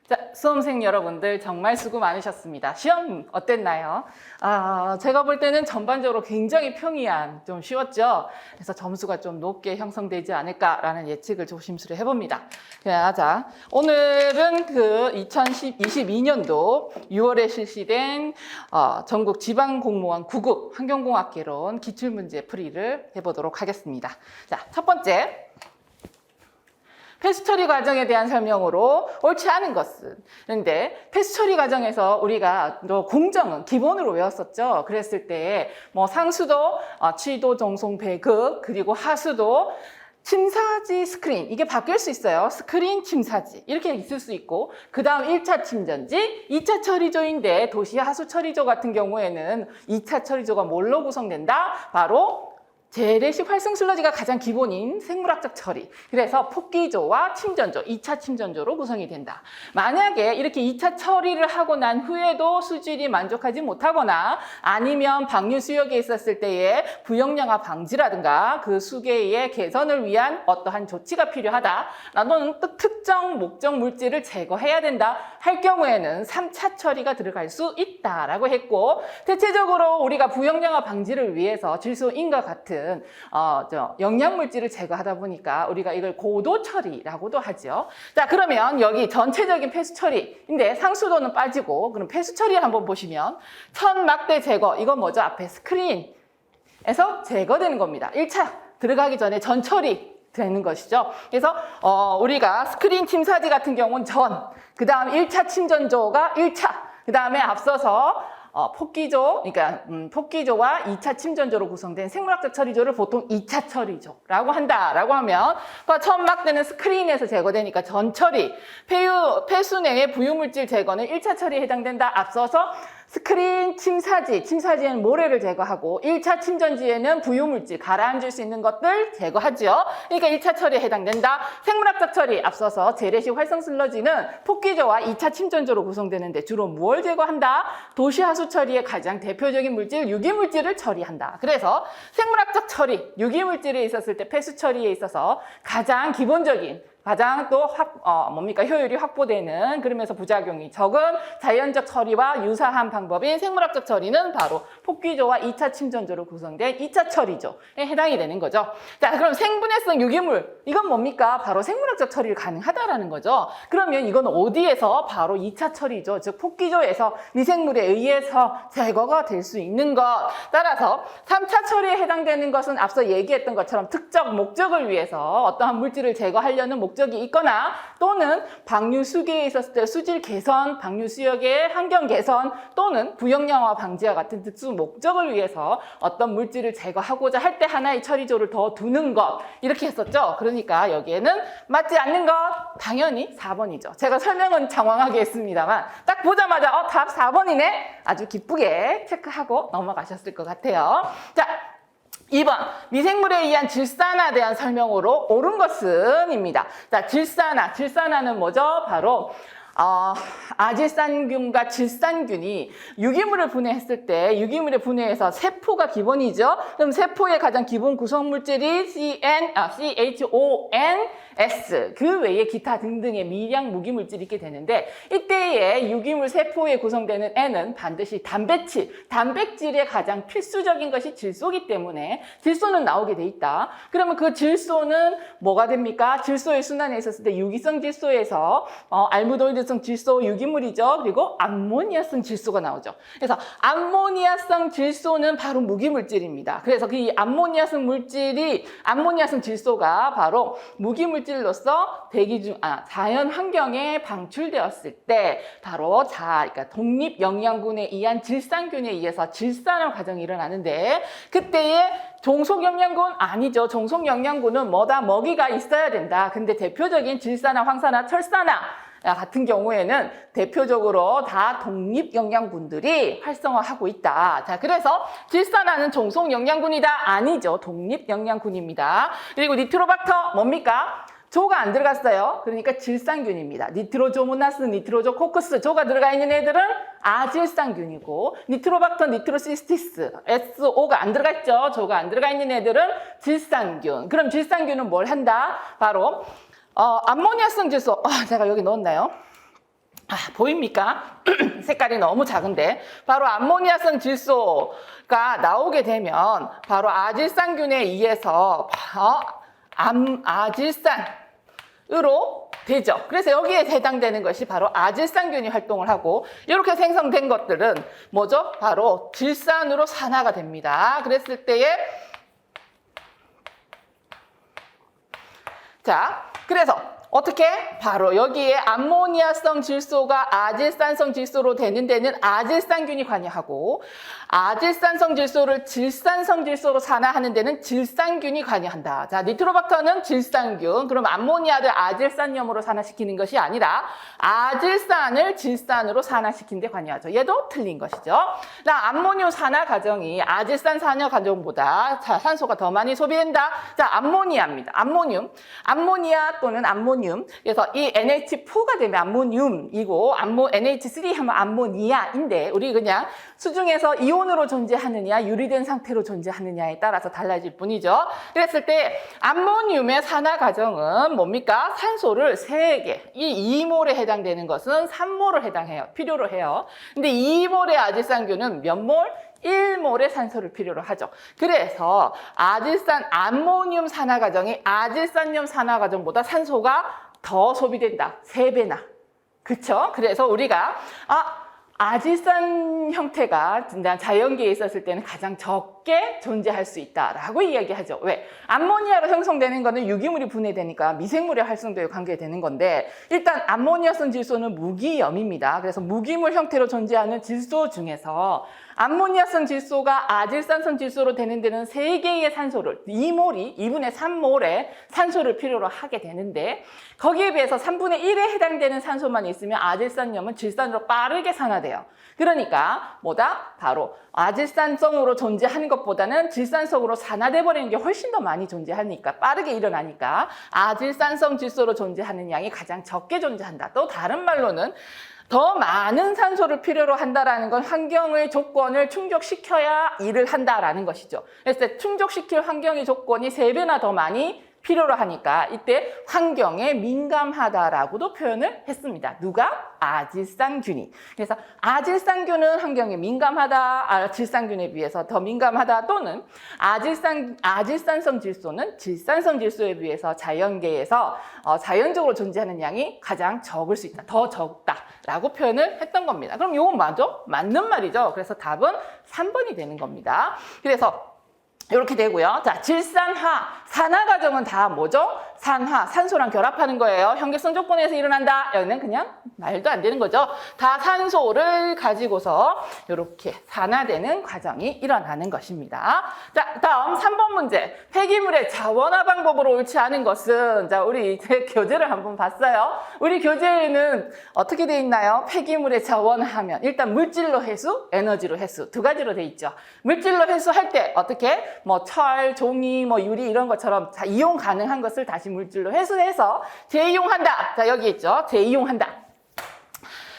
자, 수험생 여러분들 정말 수고 많으셨습니다. 시험 어땠나요? 제가 볼 때는 전반적으로 굉장히 평이한, 좀 쉬웠죠? 그래서 점수가 좀 높게 형성되지 않을까라는 예측을 조심스레 해봅니다. 자, 오늘은 그 2022년도 6월에 실시된 전국 지방공무원 9급 환경공학개론 기출문제 풀이를 해보도록 하겠습니다. 자, 첫 번째. 패스 처리 과정에 대한 설명으로 옳지 않은 것은. 그런데 패스 처리 과정에서 우리가 공정은 기본으로 외웠었죠. 그랬을 때 뭐 상수도, 취도, 정송, 배급, 그리고 하수도, 침사지, 스크린, 이게 바뀔 수 있어요. 스크린, 침사지 이렇게 있을 수 있고, 그 다음 1차 침전지, 2차 처리조인데 도시 하수 처리조 같은 경우에는 2차 처리조가 뭘로 구성된다? 바로 재래식 활성 슬러지가 가장 기본인 생물학적 처리. 그래서 폭기조와 침전조, 2차 침전조로 구성이 된다. 만약에 이렇게 2차 처리를 하고 난 후에도 수질이 만족하지 못하거나 아니면 방류 수역에 있었을 때의 부역량화 방지라든가 그 수계의 개선을 위한 어떠한 조치가 필요하다. 또는 특정 목적 물질을 제거해야 된다 할 경우에는 3차 처리가 들어갈 수 있다라고 했고, 대체적으로 우리가 부역량화 방지를 위해서 질소인과 같은 영양물질을 제거하다 보니까 우리가 이걸 고도 처리라고도 하죠. 자, 그러면 여기 전체적인 폐수 처리인데 상수도는 빠지고, 그럼 폐수 처리를 한번 보시면 천막대 제거, 이건 뭐죠? 앞에 스크린에서 제거되는 겁니다. 1차 들어가기 전에 전 처리 되는 것이죠. 그래서 우리가 스크린 침사지 같은 경우는 그 다음 1차 침전조가 1차, 그 다음에 앞서서 폭기조, 그러니까 폭기조와 2차 침전조로 구성된 생물학적 처리조를 보통 2차 처리조라고 한다라고 하면, 천막대는 스크린에서 제거되니까 전 처리, 폐수 내의 부유물질 제거는 1차 처리에 해당된다. 앞서서 스크린, 침사지에는 모래를 제거하고 1차 침전지에는 부유물질, 가라앉을 수 있는 것들 제거하죠. 그러니까 1차 처리에 해당된다. 생물학적 처리, 앞서서 재래식 활성 슬러지는 폭기조와 2차 침전조로 구성되는데 주로 뭘 제거한다? 도시하수 처리의 가장 대표적인 물질, 유기물질을 처리한다. 그래서 생물학적 처리, 유기물질에 있었을 때 폐수 처리에 있어서 가장 기본적인, 가장 또 효율이 확보되는, 그러면서 부작용이 적은 자연적 처리와 유사한 방법인 생물학적 처리는 바로 폭기조와 2차 침전조로 구성된 2차 처리조에 해당이 되는 거죠. 자, 그럼 생분해성 유기물, 이건 뭡니까? 바로 생물학적 처리를 가능하다라는 거죠. 그러면 이건 어디에서? 바로 2차 처리조, 즉 폭기조에서 미생물에 의해서 제거가 될 수 있는 것. 따라서 3차 처리에 해당되는 것은 앞서 얘기했던 것처럼 특정 목적을 위해서 어떠한 물질을 제거하려는 목적이 있거나, 또는 방류 수계에 있었을 때 수질 개선, 방류 수역의 환경 개선, 또는 부역량화 방지와 같은 특수 목적을 위해서 어떤 물질을 제거하고자 할 때 하나의 처리조를 더 두는 것, 이렇게 했었죠. 그러니까 여기에는 맞지 않는 것, 당연히 4번이죠. 제가 설명은 장황하게 했습니다만 딱 보자마자 답 4번이네, 아주 기쁘게 체크하고 넘어가셨을 것 같아요. 자, 2번, 미생물에 의한 질산화에 대한 설명으로 옳은 것은 입니다. 자, 질산화는 뭐죠? 바로 아질산균과 질산균이 유기물을 분해했을 때, 유기물의 분해에서 세포가 기본이죠. 그럼 세포의 가장 기본 구성물질이 CHONS, 그 외에 기타 등등의 미량 무기물질이 있게 되는데, 이때의 유기물 세포에 구성되는 N은 반드시 단백질의 가장 필수적인 것이 질소이기 때문에 질소는 나오게 돼 있다. 그러면 그 질소는 뭐가 됩니까? 질소의 순환에 있었을 때 유기성 질소에서 알무로이드성 질소 유기물이죠. 그리고 암모니아성 질소가 나오죠. 그래서 암모니아성 질소는 바로 무기물질입니다. 그래서 그 암모니아성 질소가 바로 무기물질로서 자연 환경에 방출되었을 때 바로 그러니까 독립영양군에 의한 질산균에 의해서 질산화 과정이 일어나는데, 그때의 종속영양군 아니죠. 종속영양군은 먹이가 있어야 된다. 근데 대표적인 질산화, 황산화, 철산화 같은 경우에는 대표적으로 다 독립영양군들이 활성화하고 있다. 자, 그래서 질산화는 종속영양군이다? 아니죠. 독립영양군입니다. 그리고 니트로박터 뭡니까? 조가 안 들어갔어요. 그러니까 질산균입니다. 니트로조모나스, 니트로조코쿠스, 조가 들어가 있는 애들은 아질산균이고, 니트로박터, 니트로시스티스, SO가 안 들어갔죠. 조가 안 들어가 있는 애들은 질산균. 그럼 질산균은 뭘 한다? 바로 암모니아성 질소, 제가 여기 넣었나요? 보입니까? 색깔이 너무 작은데 바로 암모니아성 질소가 나오게 되면 바로 아질산균에 의해서 아질산으로 되죠. 그래서 여기에 해당되는 것이 바로 아질산균이 활동을 하고 이렇게 생성된 것들은 뭐죠? 바로 질산으로 산화가 됩니다. 그랬을 때에 그래서 어떻게? 바로 여기에 암모니아성 질소가 아질산성 질소로 되는 데는 아질산균이 관여하고 아질산성 질소를 질산성 질소로 산화하는 데는 질산균이 관여한다. 자, 니트로박터는 질산균, 그럼 암모니아를 아질산염으로 산화시키는 것이 아니라 아질산을 질산으로 산화시키는 데 관여하죠. 얘도 틀린 것이죠. 암모늄 산화 과정이 아질산 산화 과정보다 산소가 더 많이 소비된다. 자, 암모니아입니다. 암모니아 또는 암모늄. 그래서 이 NH4가 되면 암모늄이고 NH3 하면 암모니아인데 우리 그냥 수중에서 이온으로 존재하느냐 유리된 상태로 존재하느냐에 따라서 달라질 뿐이죠. 그랬을 때 암모늄의 산화 과정은 뭡니까? 산소를 3개, 이 2몰에 해당되는 것은 3몰을 필요로 해요. 근데 2몰의 아질산균은 몇 몰? 1몰의 산소를 필요로 하죠. 그래서 암모늄 산화 과정이 아질산염 산화 과정보다 산소가 더 소비된다. 3배나. 그쵸? 그래서 우리가 아질산 형태가 자연계에 있었을 때는 가장 적게 존재할 수 있다라고 이야기하죠. 왜? 암모니아로 형성되는 거는 유기물이 분해되니까 미생물의 활성도에 관계되는 건데 일단 암모니아성 질소는 무기염입니다. 그래서 무기물 형태로 존재하는 질소 중에서 암모니아성 질소가 아질산성 질소로 되는 데는 3개의 산소를 2분의 3몰의 산소를 필요로 하게 되는데 거기에 비해서 3분의 1에 해당되는 산소만 있으면 아질산염은 질산으로 빠르게 산화돼요. 그러니까 바로 아질산성으로 존재하는 것보다는 질산성으로 산화돼 버리는 게 훨씬 더 많이 존재하니까 빠르게 일어나니까 아질산성 질소로 존재하는 양이 가장 적게 존재한다. 또 다른 말로는 더 많은 산소를 필요로 한다라는 건 환경의 조건을 충족시켜야 일을 한다라는 것이죠. 그래서 충족시킬 환경의 조건이 3배나 더 많이 필요로 하니까 이때 환경에 민감하다라고도 표현을 했습니다. 누가? 아질산균이. 그래서 아질산균은 환경에 민감하다, 질산균에 비해서 더 민감하다 또는 아질산성 질소는 질산성 질소에 비해서 자연계에서 자연적으로 존재하는 양이 가장 적을 수 있다. 더 적다라고 표현을 했던 겁니다. 그럼 이건 맞는 말이죠. 그래서 답은 3번이 되는 겁니다. 그래서 이렇게 되고요. 자, 산화 과정은 다 뭐죠? 산소랑 결합하는 거예요. 현계성 조건에서 일어난다. 여기는 그냥 말도 안 되는 거죠. 다 산소를 가지고서 이렇게 산화되는 과정이 일어나는 것입니다. 자, 다음 3번 문제. 폐기물의 자원화 방법으로 옳지 않은 것은, 자, 우리 이제 교재를 한번 봤어요. 우리 교재에는 어떻게 돼 있나요? 폐기물의 자원화하면 일단 물질로 회수, 에너지로 회수 두 가지로 돼 있죠. 물질로 회수할 때 어떻게? 철, 종이, 유리 이런 것처럼 이용 가능한 것을 다시 물질로 회수해서 재이용한다. 자, 여기 있죠. 재이용한다.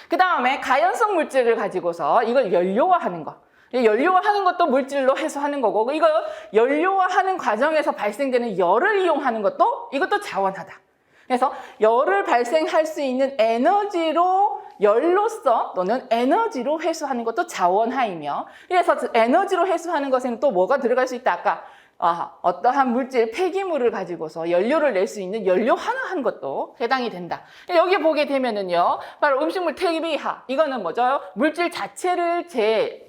그 다음에 가연성 물질을 가지고서 이걸 연료화하는 거. 연료화하는 것도 물질로 회수하는 거고 이거 연료화하는 과정에서 발생되는 열을 이용하는 것도 이것도 자원하다. 그래서 열을 발생할 수 있는 열로서 또는 에너지로 회수하는 것도 자원화이며 그래서 에너지로 회수하는 것에는 또 뭐가 들어갈 수 있다? 아까 어떠한 물질, 폐기물을 가지고서 연료를 낼 수 있는 연료화하는 것도 해당이 된다. 여기 보게 되면은요, 바로 음식물 퇴비화. 이거는 뭐죠? 물질 자체를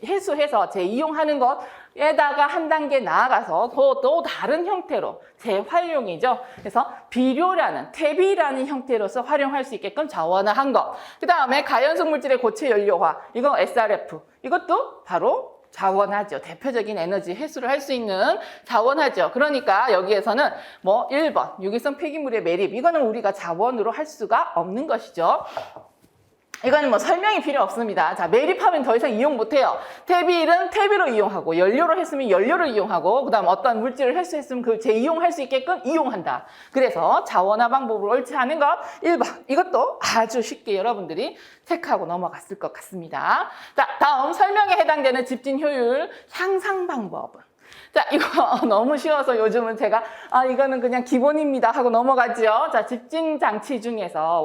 해수해서 재이용하는 것에다가 한 단계 나아가서 또 다른 형태로 재활용이죠. 그래서 퇴비라는 형태로서 활용할 수 있게끔 자원화한 것. 그 다음에 가연성 물질의 고체 연료화. 이거 SRF. 이것도 바로 자원하죠. 대표적인 에너지 회수를 할 수 있는 자원하죠. 그러니까 여기에서는 1번 유기성 폐기물의 매립 이거는 우리가 자원으로 할 수가 없는 것이죠. 이거는 설명이 필요 없습니다. 자, 매립하면 더 이상 이용 못해요. 퇴비는 퇴비로 이용하고 연료로 했으면 연료를 이용하고 그다음 어떤 물질을 회수했으면 그 재이용할 수 있게끔 이용한다. 그래서 자원화 방법으로 옳지 않은 것 1번. 이것도 아주 쉽게 여러분들이 체크하고 넘어갔을 것 같습니다. 자, 다음 설명에 해당되는 집진 효율 향상 방법은 자, 이거 너무 쉬워서 요즘은 제가 이거는 그냥 기본입니다 하고 넘어가죠. 자, 집진 장치 중에서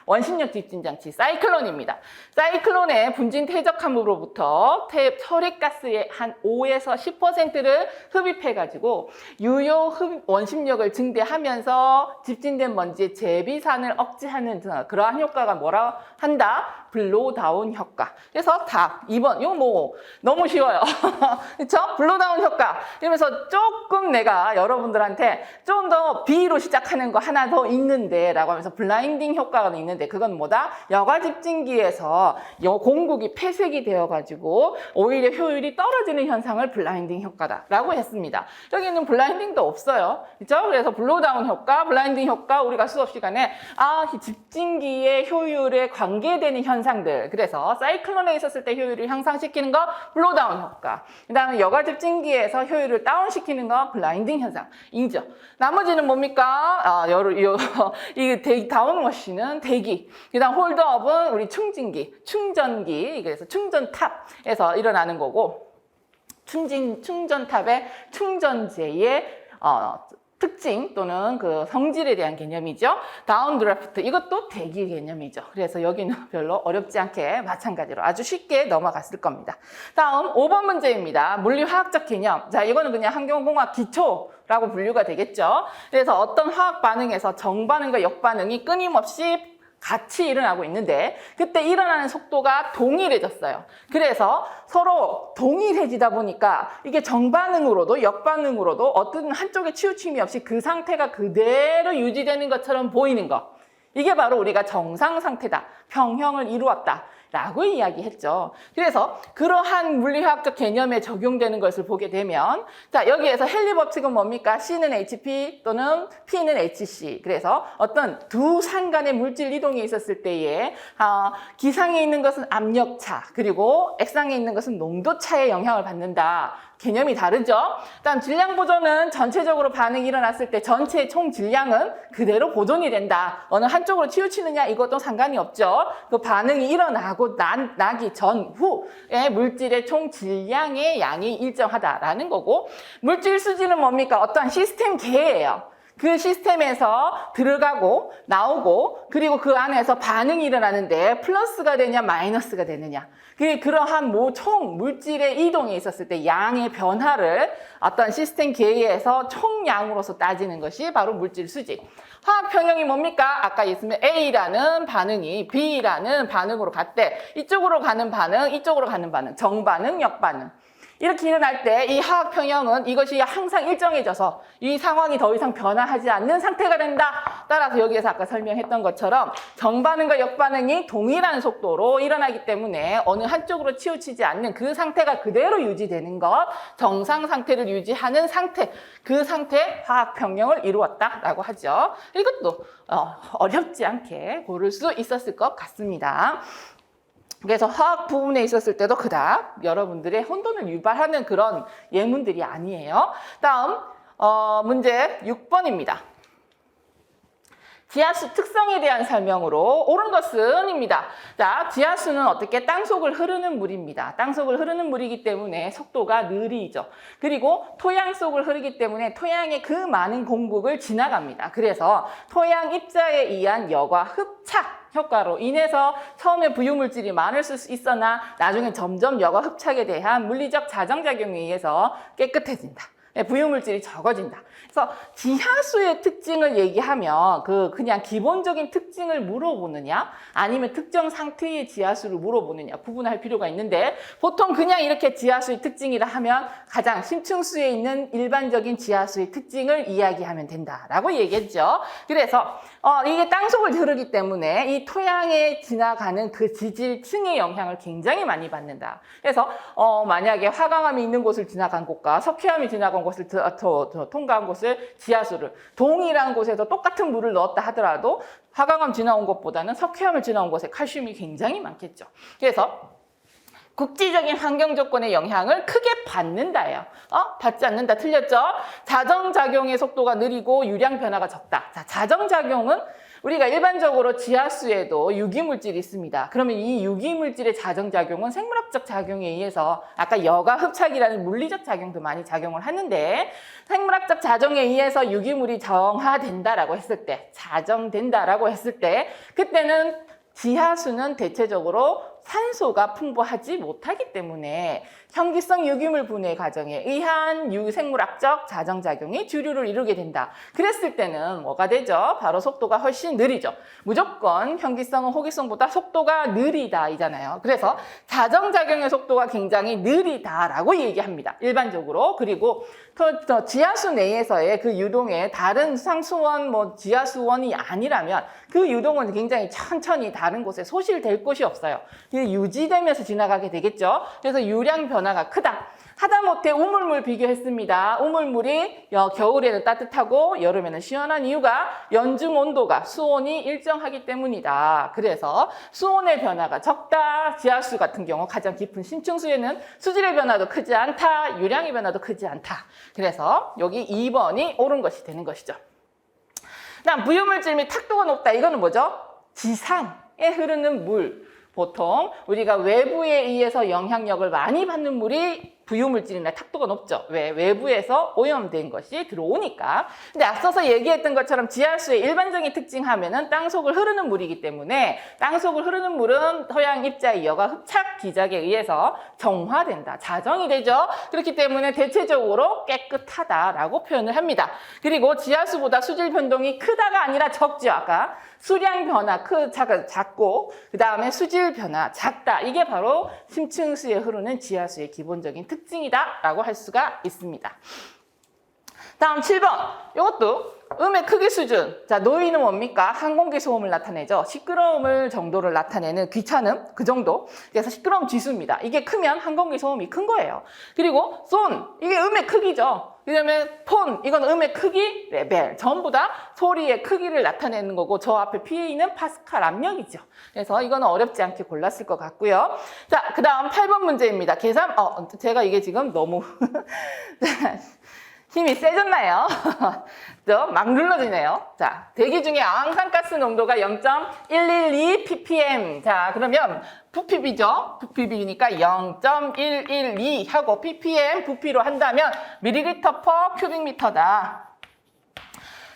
원심력 집진 장치 사이클론입니다. 사이클론의 분진 퇴적함으로부터 혈액가스의 한 5에서 10%를 흡입해 가지고 유효 원심력을 증대하면서 집진된 먼지의 재비산을 억제하는 그러한 효과가 뭐라 한다? 블로다운 효과. 그래서 답 2번. 이거 뭐 너무 쉬워요. 그렇죠? 블로다운 효과. 이러면서 조금 내가 여러분들한테 좀 더 B로 시작하는 거 하나 더 있는데 라고 하면서 블라인딩 효과가 있는데 그건 뭐다? 여과 집진기에서 공국이 폐색이 되어가지고 오히려 효율이 떨어지는 현상을 블라인딩 효과다 라고 했습니다. 여기는 블라인딩도 없어요. 그렇죠? 그래서 블로다운 효과, 블라인딩 효과 우리가 수업 시간에 집진기의 효율에 관계되는 현상들. 그래서 사이클론에 있었을 때 효율을 향상시키는 거 블로다운 효과. 그 다음에 여과 집진기에서 효율을 다운시키는 거 블라인딩 현상. 인정. 나머지는 뭡니까? 이 다운워시는 대기. 그 다음 홀드업은 우리 충진기, 충전기. 그래서 충전탑에서 일어나는 거고 충전탑의 충전재의 특징 또는 그 성질에 대한 개념이죠. 다운드래프트 이것도 대기 개념이죠. 그래서 여기는 별로 어렵지 않게 마찬가지로 아주 쉽게 넘어갔을 겁니다. 다음 5번 문제입니다. 물리화학적 개념. 자, 이거는 그냥 환경공학 기초라고 분류가 되겠죠. 그래서 어떤 화학 반응에서 정반응과 역반응이 끊임없이 같이 일어나고 있는데 그때 일어나는 속도가 동일해졌어요. 그래서 서로 동일해지다 보니까 이게 정반응으로도 역반응으로도 어떤 한쪽에 치우침이 없이 그 상태가 그대로 유지되는 것처럼 보이는 거. 이게 바로 우리가 정상 상태다. 평형을 이루었다. 라고 이야기했죠. 그래서 그러한 물리화학적 개념에 적용되는 것을 보게 되면 자, 여기에서 헨리 법칙은 뭡니까? C는 HP 또는 P는 HC. 그래서 어떤 두 산 간의 물질 이동이 있었을 때에 기상에 있는 것은 압력차 그리고 액상에 있는 것은 농도차의 영향을 받는다. 개념이 다르죠. 다음 질량 보존은 전체적으로 반응이 일어났을 때 전체의 총 질량은 그대로 보존이 된다. 어느 한쪽으로 치우치느냐 이것도 상관이 없죠. 그 반응이 일어나고 나기 전후의 물질의 총 질량의 양이 일정하다라는 거고 물질 수지는 뭡니까? 어떠한 시스템 계예요. 그 시스템에서 들어가고 나오고 그리고 그 안에서 반응이 일어나는데 플러스가 되냐 마이너스가 되느냐 그러한 총 물질의 이동에 있었을 때 양의 변화를 어떤 시스템 계에서 총량으로서 따지는 것이 바로 물질 수직. 화학 평형이 뭡니까? 아까 있으면 A라는 반응이 B라는 반응으로 갔대. 이쪽으로 가는 반응, 이쪽으로 가는 반응, 정반응, 역반응. 이렇게 일어날 때 이 화학 평형은 이것이 항상 일정해져서 이 상황이 더 이상 변화하지 않는 상태가 된다. 따라서 여기에서 아까 설명했던 것처럼 정반응과 역반응이 동일한 속도로 일어나기 때문에 어느 한쪽으로 치우치지 않는 그 상태가 그대로 유지되는 것, 정상 상태를 유지하는 상태, 그 상태 화학 평형을 이루었다라고 하죠. 이것도 어렵지 않게 고를 수 있었을 것 같습니다. 그래서 화학 부분에 있었을 때도 그닥 여러분들의 혼돈을 유발하는 그런 예문들이 아니에요. 다음 문제 6번입니다. 지하수 특성에 대한 설명으로 옳은 것은입니다. 자, 지하수는 어떻게 땅속을 흐르는 물입니다. 땅속을 흐르는 물이기 때문에 속도가 느리죠. 그리고 토양 속을 흐르기 때문에 토양의 그 많은 공국을 지나갑니다. 그래서 토양 입자에 의한 여과 흡착 효과로 인해서 처음에 부유물질이 많을 수 있으나 나중에 점점 여과 흡착에 대한 물리적 자정작용에 의해서 깨끗해진다. 부유물질이 적어진다. 그래서 지하수의 특징을 얘기하면 그냥 기본적인 특징을 물어보느냐 아니면 특정 상태의 지하수를 물어보느냐 구분할 필요가 있는데 보통 그냥 이렇게 지하수의 특징이라 하면 가장 심층수에 있는 일반적인 지하수의 특징을 이야기하면 된다라고 얘기했죠. 그래서 이게 땅속을 흐르기 때문에 이 토양에 지나가는 그 지질층의 영향을 굉장히 많이 받는다. 그래서 만약에 화강암이 있는 곳을 지나간 곳과 석회암이 지나간 곳을 통과한 곳을 지하수를 동일한 곳에서 똑같은 물을 넣었다 하더라도 화강암 지나온 곳보다는 석회암을 지나온 곳에 칼슘이 굉장히 많겠죠. 그래서 국지적인 환경 조건의 영향을 크게 받는다예요. 받지 않는다 틀렸죠? 자정작용의 속도가 느리고 유량 변화가 적다. 자, 자정작용은 우리가 일반적으로 지하수에도 유기물질이 있습니다. 그러면 이 유기물질의 자정작용은 생물학적 작용에 의해서 아까 여과 흡착이라는 물리적 작용도 많이 작용을 하는데 생물학적 작용에 의해서 유기물이 정화된다라고 했을 때, 자정된다라고 했을 때 그때는 지하수는 대체적으로 산소가 풍부하지 못하기 때문에 현기성 유기물 분해 과정에 의한 생물학적 자정작용이 주류를 이루게 된다. 그랬을 때는 뭐가 되죠? 바로 속도가 훨씬 느리죠. 무조건 현기성은 호기성보다 속도가 느리다 이잖아요. 그래서 자정작용의 속도가 굉장히 느리다라고 얘기합니다. 일반적으로. 그리고 지하수 내에서의 그 유동에 다른 상수원, 지하수원이 아니라면 그 유동은 굉장히 천천히 다른 곳에 소실될 곳이 없어요. 유지되면서 지나가게 되겠죠. 그래서 유량 변화가 크다. 하다못해 우물물 비교했습니다. 우물물이 겨울에는 따뜻하고 여름에는 시원한 이유가 연중 온도가 수온이 일정하기 때문이다. 그래서 수온의 변화가 적다. 지하수 같은 경우 가장 깊은 심층수에는 수질의 변화도 크지 않다. 유량의 변화도 크지 않다. 그래서 여기 2번이 옳은 것이 되는 것이죠. 다음 부유물질 및 탁도가 높다. 이거는 뭐죠? 지상에 흐르는 물. 보통 우리가 외부에 의해서 영향력을 많이 받는 물이 부유물질이나 탁도가 높죠. 왜? 외부에서 오염된 것이 들어오니까. 근데 앞서서 얘기했던 것처럼 지하수의 일반적인 특징하면은 땅속을 흐르는 물이기 때문에 땅속을 흐르는 물은 토양 입자의 여과 흡착 기작에 의해서 정화된다. 자정이 되죠. 그렇기 때문에 대체적으로 깨끗하다라고 표현을 합니다. 그리고 지하수보다 수질 변동이 크다가 아니라 적죠. 아까 수량 변화 작고 그 다음에 수질 변화 작다. 이게 바로 심층수에 흐르는 지하수의 기본적인 특징이다라고 할 수가 있습니다. 다음 7번. 이것도 음의 크기 수준. 자, 노이는 뭡니까? 항공기 소음을 나타내죠. 시끄러움을 정도를 나타내는 귀찮음, 그 정도. 그래서 시끄러움 지수입니다. 이게 크면 항공기 소음이 큰 거예요. 그리고 손, 이게 음의 크기죠. 그다음에 폰, 이건 음의 크기 레벨. 전부 다 소리의 크기를 나타내는 거고 저 앞에 P는 파스칼 압력이죠. 그래서 이거는 어렵지 않게 골랐을 것 같고요. 자, 그 다음 8번 문제입니다. 계산, 제가 이게 지금 너무 힘이 세졌나요? 막 눌러지네요. 자, 대기 중에 아황산가스 농도가 0.112 ppm. 자, 그러면 부피비죠? 부피비니까 0.112 하고 ppm 부피로 한다면 밀리리터 퍼 큐빅미터다.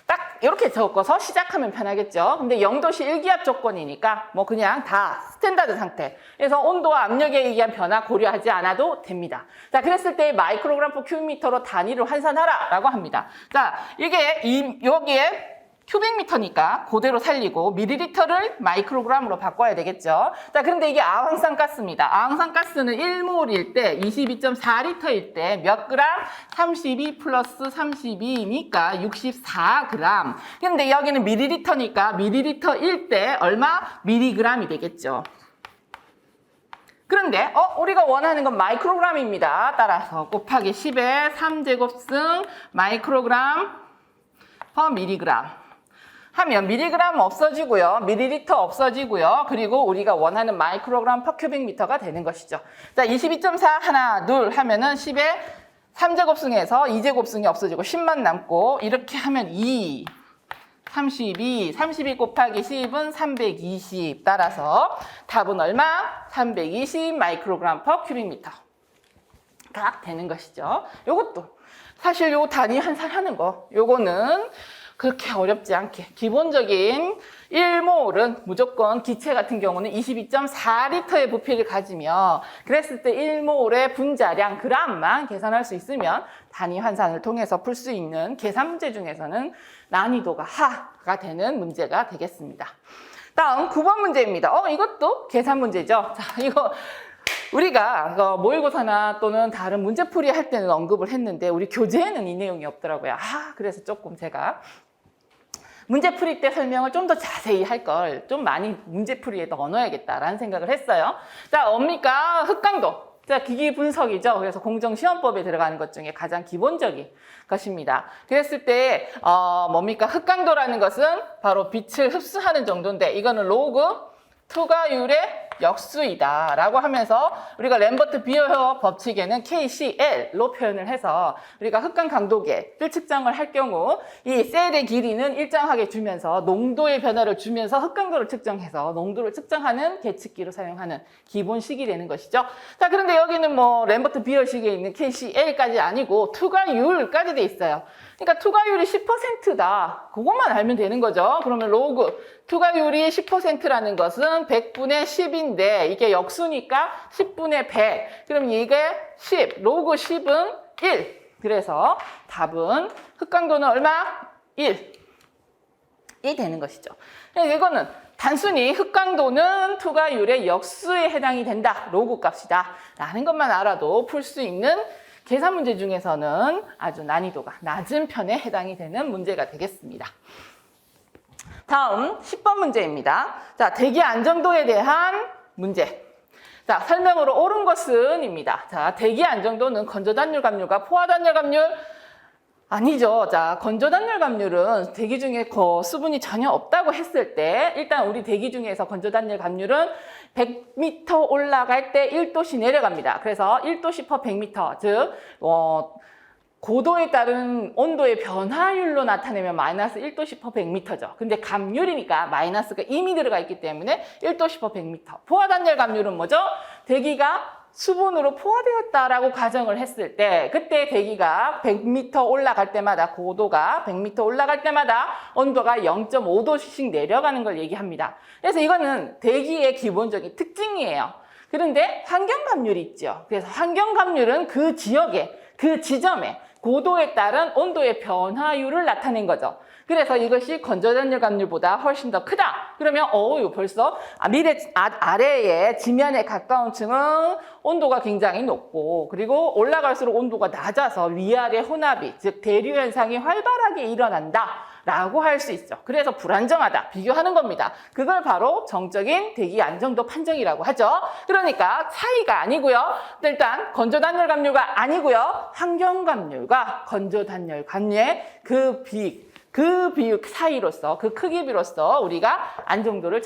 딱 이렇게 적어서 시작하면 편하겠죠. 근데 0도씨 일기압 조건이니까 뭐 그냥 다 스탠다드 상태. 그래서 온도와 압력에 의한 변화 고려하지 않아도 됩니다. 자, 그랬을 때 마이크로그램 퍼 큐빅미터로 단위를 환산하라 라고 합니다. 자, 이게 여기에 큐빅미터니까 그대로 살리고 밀리리터를 마이크로그램으로 바꿔야 되겠죠. 자, 그런데 이게 아황산가스입니다. 아황산가스는 1몰일 때 22.4리터일 때 몇 그램? 32 플러스 32니까 64g. 그런데 여기는 밀리리터니까 밀리리터일 때 얼마? 미리그램이 되겠죠. 그런데 우리가 원하는 건 마이크로그램입니다. 따라서 곱하기 10의 3제곱승 마이크로그램 퍼 미리그램. 하면 미리그램 없어지고요. 밀리리터 없어지고요. 그리고 우리가 원하는 마이크로그램 퍼 큐빅미터가 되는 것이죠. 자, 22.4 하나 둘 하면은 10에 3제곱승에서 2제곱승이 없어지고 10만 남고 이렇게 하면 2, 32 곱하기 10은 320. 따라서 답은 얼마? 320 마이크로그램 퍼 큐빅미터가 되는 것이죠. 요것도 사실 요 단위 환산하는 거 요거는 그렇게 어렵지 않게 기본적인 1몰은 무조건 기체 같은 경우는 22.4리터의 부피를 가지며 그랬을 때 1몰의 분자량 그램만 계산할 수 있으면 단위 환산을 통해서 풀 수 있는 계산 문제 중에서는 난이도가 하가 되는 문제가 되겠습니다. 다음 9번 문제입니다. 이것도 계산 문제죠. 자, 이거 우리가 모의고사나 또는 다른 문제풀이 할 때는 언급을 했는데 우리 교재에는 이 내용이 없더라고요. 그래서 조금 제가 문제풀이 때 설명을 좀 더 자세히 할 걸 좀 많이 문제풀이에 넣어놔야겠다라는 생각을 했어요. 자, 뭡니까? 흑강도. 자, 기기 분석이죠. 그래서 공정시험법에 들어가는 것 중에 가장 기본적인 것입니다. 그랬을 때 뭡니까? 흑강도라는 것은 바로 빛을 흡수하는 정도인데 이거는 로그 2가율의 역수이다 라고 하면서 우리가 램버트 비어 법칙에는 KCl로 표현을 해서 우리가 흑강 강도계를 측정을 할 경우 이 셀의 길이는 일정하게 주면서 농도의 변화를 주면서 흑강도를 측정해서 농도를 측정하는 계측기로 사용하는 기본식이 되는 것이죠. 자, 그런데 여기는 뭐 램버트 비어식에 있는 KCl까지 아니고 투과율까지 돼 있어요. 그러니까 투과율이 10%다. 그것만 알면 되는 거죠. 그러면 로그 투과율이 10%라는 것은 100분의 10인데 이게 역수니까 10분의 100. 그럼 이게 10. 로그 10은 1. 그래서 답은 흑강도는 얼마? 1. 이 되는 것이죠. 이거는 단순히 흑강도는 투과율의 역수에 해당이 된다. 로그 값이다. 라는 것만 알아도 풀 수 있는 계산 문제 중에서는 아주 난이도가 낮은 편에 해당이 되는 문제가 되겠습니다. 다음 10번 문제입니다. 자, 대기 안정도에 대한 문제. 자, 설명으로 옳은 것은 입니다. 자, 대기 안정도는 건조단열 감률과 포화단열 감률 아니죠. 자, 건조단열 감률은 대기 중에 수분이 전혀 없다고 했을 때 일단 우리 대기 중에서 건조단열 감률은 100m 올라갈 때 1도씩 내려갑니다. 그래서 1도씩 per 100m, 즉 고도에 따른 온도의 변화율로 나타내면 마이너스 1도씩 per 100m죠. 근데 감률이니까 마이너스가 이미 들어가 있기 때문에 1도씩 per 100m. 포화단열 감률은 뭐죠? 대기가 수분으로 포화되었다라고 가정을 했을 때 그때 대기가 100m 올라갈 때마다 고도가 100m 올라갈 때마다 온도가 0.5도씩 내려가는 걸 얘기합니다. 그래서 이거는 대기의 기본적인 특징이에요. 그런데 환경감률이 있죠. 그래서 환경감률은 그 지역에 그 지점에 고도에 따른 온도의 변화율을 나타낸 거죠. 그래서 이것이 건조단열 감률보다 훨씬 더 크다. 그러면 벌써 아래에 지면에 가까운 층은 온도가 굉장히 높고 그리고 올라갈수록 온도가 낮아서 위아래 혼합이 즉 대류 현상이 활발하게 일어난다. 라고 할 수 있죠. 그래서 불안정하다. 비교하는 겁니다. 그걸 바로 정적인 대기 안정도 판정이라고 하죠. 그러니까 차이가 아니고요. 일단 건조단열 감률과 아니고요. 환경감률과 건조단열 감률의 그 비율 사이로서 그 크기비로서 우리가 안정도를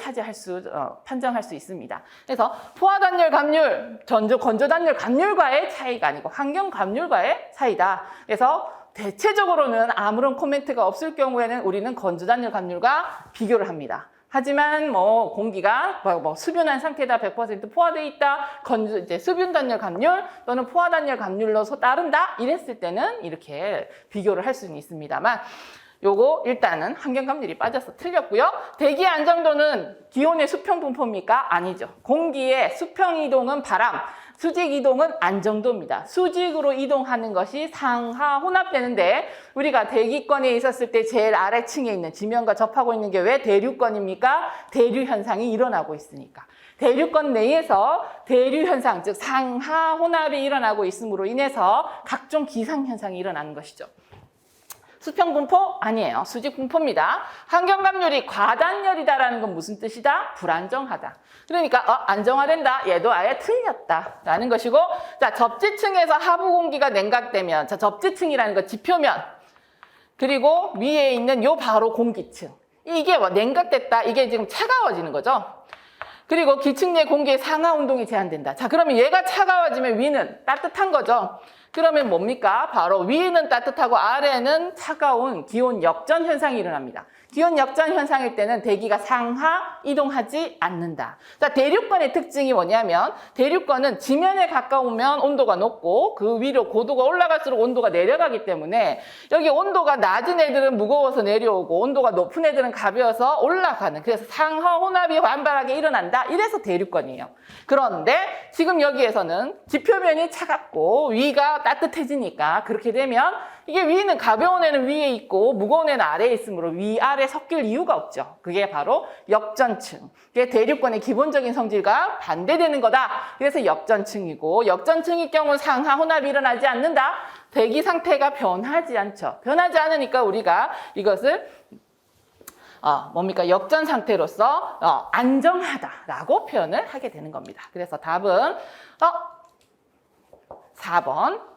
판정할 수 있습니다. 그래서 포화단열 감률, 건조단열 감률과의 차이가 아니고 환경감률과의 차이다. 그래서 대체적으로는 아무런 코멘트가 없을 경우에는 우리는 건조단열 감률과 비교를 합니다. 하지만 공기가 수변한 상태다 100% 포화되어 있다. 이제 수변단열 감률 또는 포화단열 감률로 따른다. 이랬을 때는 이렇게 비교를 할 수는 있습니다만 요거 일단은 환경감률이 빠져서 틀렸고요. 대기 안정도는 기온의 수평 분포입니까? 아니죠. 공기의 수평 이동은 바람, 수직 이동은 안정도입니다. 수직으로 이동하는 것이 상하 혼합되는데 우리가 대기권에 있었을 때 제일 아래층에 있는 지면과 접하고 있는 게 왜 대류권입니까? 대류 현상이 일어나고 있으니까. 대류권 내에서 대류 현상, 즉 상하 혼합이 일어나고 있음으로 인해서 각종 기상 현상이 일어나는 것이죠. 수평 분포? 아니에요. 수직 분포입니다. 환경감률이 과단열이다라는 건 무슨 뜻이다? 불안정하다. 그러니까 안정화된다. 얘도 아예 틀렸다라는 것이고, 자, 접지층에서 하부 공기가 냉각되면, 자, 접지층이라는 거 지표면, 그리고 위에 있는 요 바로 공기층. 이게 냉각됐다. 이게 지금 차가워지는 거죠. 그리고 기층 내 공기의 상하 운동이 제한된다. 자, 그러면 얘가 차가워지면 위는 따뜻한 거죠. 그러면 뭡니까? 바로 위는 따뜻하고 아래는 차가운 기온 역전 현상이 일어납니다. 기온 역전 현상일 때는 대기가 상하 이동하지 않는다. 자, 대류권의 특징이 뭐냐면 대류권은 지면에 가까우면 온도가 높고 그 위로 고도가 올라갈수록 온도가 내려가기 때문에 여기 온도가 낮은 애들은 무거워서 내려오고 온도가 높은 애들은 가벼워서 올라가는, 그래서 상하 혼합이 완발하게 일어난다. 이래서 대류권이에요. 그런데 지금 여기에서는 지표면이 차갑고 위가 따뜻해지니까 그렇게 되면 이게 위는 가벼운 애는 위에 있고 무거운 애는 아래에 있으므로 위아래 섞일 이유가 없죠. 그게 바로 역전층. 그게 대류권의 기본적인 성질과 반대되는 거다. 그래서 역전층이고, 역전층일 경우 상하 혼합이 일어나지 않는다. 대기 상태가 변하지 않죠. 변하지 않으니까 우리가 이것을 역전 상태로서 안정하다라고 표현을 하게 되는 겁니다. 그래서 답은 4번.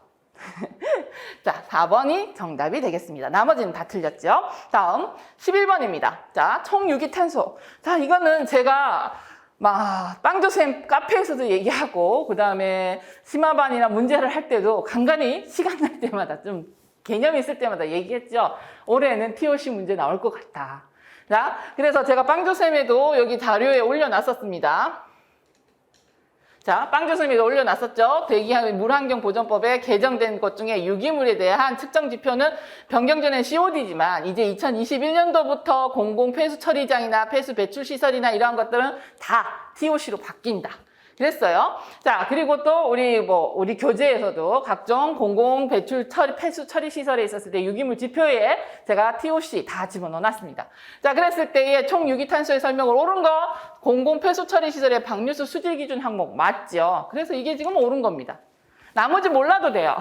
자, 4번이 정답이 되겠습니다. 나머지는 다 틀렸죠? 다음 11번입니다. 자, 총유기탄소. 자, 이거는 제가 막 빵조쌤 카페에서도 얘기하고 그다음에 심화반이나 문제를 할 때도 간간히 시간 날 때마다 좀 개념이 있을 때마다 얘기했죠. 올해는 TOC 문제 나올 것 같다. 자, 그래서 제가 빵조쌤에도 여기 자료에 올려놨었습니다. 자, 빵조쌤에도 올려놨었죠. 대기하는 물환경보전법에 개정된 것 중에 유기물에 대한 측정 지표는 변경 전엔 COD지만 이제 2021년도부터 공공 폐수 처리장이나 폐수 배출 시설이나 이러한 것들은 다 TOC로 바뀐다. 그랬어요. 자, 그리고 또 우리 교재에서도 각종 공공 배출 처리, 폐수 처리 시설에 있었을 때 유기물 지표에 제가 TOC 다 집어넣어 놨습니다. 자, 그랬을 때의 총 유기탄소의 설명을 옳은 거, 공공 폐수 처리 시설의 방류수 수질 기준 항목 맞죠? 그래서 이게 지금 옳은 겁니다. 나머지 몰라도 돼요.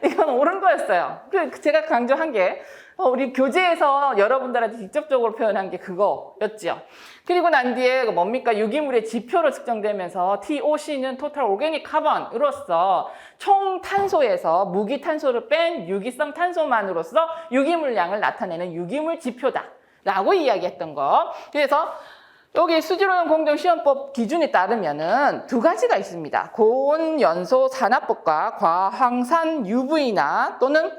이건 옳은 거였어요. 제가 강조한 게 우리 교재에서 여러분들한테 직접적으로 표현한 게 그거였죠. 그리고 난 뒤에 뭡니까? 유기물의 지표로 측정되면서 TOC는 토탈 오르가닉 카본으로서 총 탄소에서 무기 탄소를 뺀 유기성 탄소만으로서 유기물량을 나타내는 유기물 지표다 라고 이야기했던 거. 그래서 여기 수질오염 공정시험법 기준에 따르면은 두 가지가 있습니다. 고온연소 산화법과 과황산 UV나 또는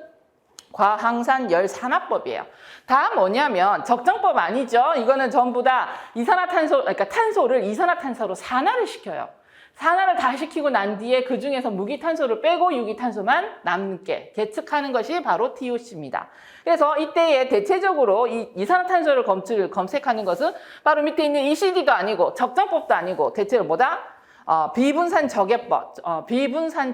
과항산 열 산화법이에요. 다 뭐냐면 적정법 아니죠. 이거는 전부 다 이산화탄소, 그러니까 탄소를 이산화탄소로 산화를 시켜요. 산화를 다 시키고 난 뒤에 그 중에서 무기탄소를 빼고 유기탄소만 남게 계측하는 것이 바로 TOC입니다. 그래서 이때에 대체적으로 이 이산화탄소를 검색하는 것은 바로 밑에 있는 ECD도 아니고 적정법도 아니고 대체로 뭐다? 비분산 적외법, 비분산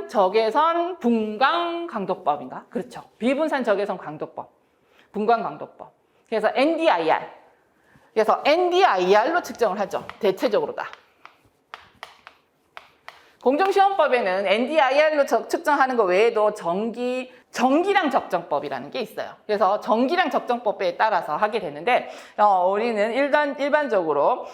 적외선 분광 강도법인가? 그렇죠. 비분산 적외선 강도법, 분광 강도법. 그래서 NDIR. 그래서 NDIR로 측정을 하죠. 대체적으로 다. 공정시험법에는 NDIR로 측정하는 것 외에도 전기량 적정법이라는 게 있어요. 그래서 전기량 적정법에 따라서 하게 되는데 우리는 일반적으로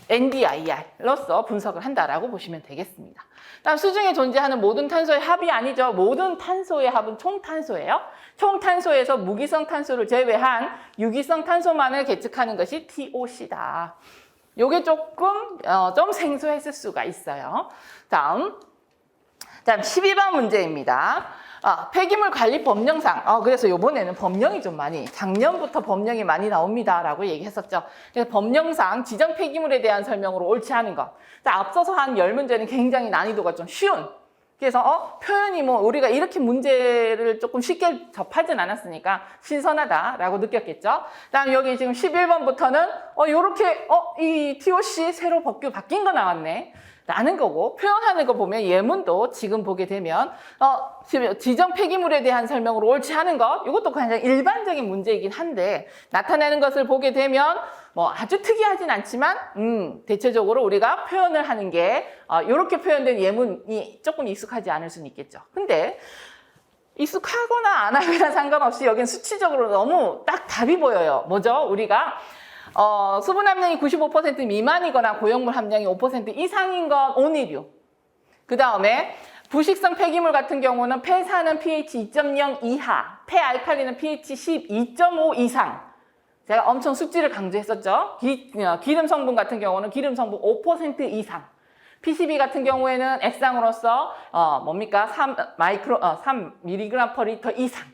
NDIR로서 분석을 한다라고 보시면 되겠습니다. 다음 수중에 존재하는 모든 탄소의 합이 아니죠. 모든 탄소의 합은 총탄소예요. 총탄소에서 무기성 탄소를 제외한 유기성 탄소만을 계측하는 것이 TOC다. 요게 조금 좀 생소했을 수가 있어요. 다음 12번 문제입니다. 폐기물 관리 법령상. 그래서 이번에는 법령이 좀 많이, 작년부터 법령이 많이 나옵니다라고 얘기했었죠. 그래서 법령상 지정 폐기물에 대한 설명으로 옳지 않은 것. 자, 앞서서 한 10문제는 굉장히 난이도가 좀 쉬운. 그래서 표현이 우리가 이렇게 문제를 조금 쉽게 접하진 않았으니까 신선하다라고 느꼈겠죠. 다음 여기 지금 11번부터는 요렇게 이 TOC 새로 바뀐 거 나왔네. 라는 거고, 표현하는 거 보면 예문도 지금 보게 되면 지정 폐기물에 대한 설명으로 옳지 않은 것, 이것도 그냥 일반적인 문제이긴 한데 나타내는 것을 보게 되면 아주 특이하진 않지만 대체적으로 우리가 표현을 하는 게 이렇게 표현된 예문이 조금 익숙하지 않을 수는 있겠죠. 근데 익숙하거나 안 하거나 상관없이 여긴 수치적으로 너무 딱 답이 보여요. 뭐죠? 우리가 수분 함량이 95% 미만이거나 고용물 함량이 5% 이상인 건 온이류. 그 다음에 부식성 폐기물 같은 경우는 폐산은 pH 2.0 이하, 폐알칼리는 pH 12.5 이상. 제가 엄청 숙지를 강조했었죠. 기름 성분 같은 경우는 기름 성분 5% 이상. PCB 같은 경우에는 액상으로서 3mg/L 이상.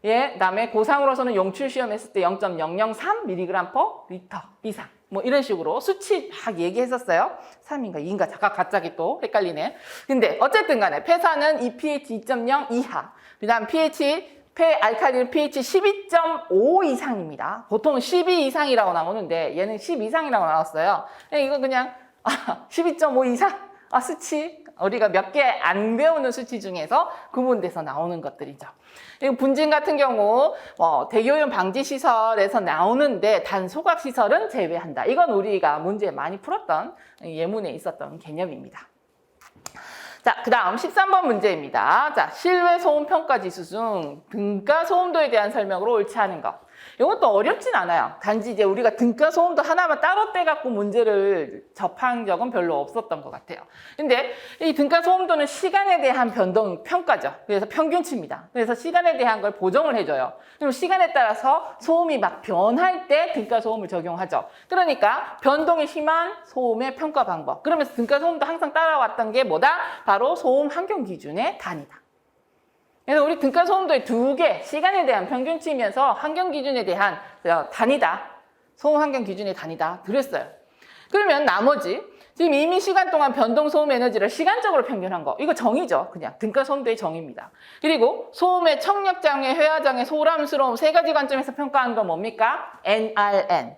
예, 그다음에 고상으로서는 용출 시험했을 때 0.003mg/L 이상. 이런 식으로 수치 막 얘기했었어요. 3인가 2인가 잠깐 갑자기 또 헷갈리네. 근데 어쨌든 간에 폐산은 이 pH 2.0 이하. 그다음 폐알칼리는 pH 12.5 이상입니다. 보통 12 이상이라고 나오는데 얘는 10 이상이라고 나왔어요. 이거 그냥 12.5 이상? 수치. 우리가 몇 개 안 배우는 수치 중에서 구분돼서 나오는 것들이죠. 그리고 분진 같은 경우 대기오염 방지 시설에서 나오는데 단소각 시설은 제외한다. 이건 우리가 문제에 많이 풀었던 예문에 있었던 개념입니다. 자, 그 다음 13번 문제입니다. 자, 실외 소음 평가 지수 중 등가 소음도에 대한 설명으로 옳지 않은 것. 이것도 어렵진 않아요. 단지 이제 우리가 등가소음도 하나만 따로 떼갖고 문제를 접한 적은 별로 없었던 것 같아요. 근데 이 등가소음도는 시간에 대한 변동 평가죠. 그래서 평균치입니다. 그래서 시간에 대한 걸 보정을 해줘요. 그리고 시간에 따라서 소음이 막 변할 때 등가소음을 적용하죠. 그러니까 변동이 심한 소음의 평가 방법. 그러면서 등가소음도 항상 따라왔던 게 뭐다? 바로 소음 환경 기준의 단위다. 그래서 우리 등가소음도의 두 개, 시간에 대한 평균치면서 환경 기준에 대한 단위다. 소음 환경 기준의 단위다. 그랬어요. 그러면 나머지 지금 이미 시간 동안 변동 소음 에너지를 시간적으로 평균한 거. 이거 정의죠. 그냥 등가소음도의 정의입니다. 그리고 소음의 청력장애, 회화장애, 소람스러움 세 가지 관점에서 평가한 건 뭡니까? NRN.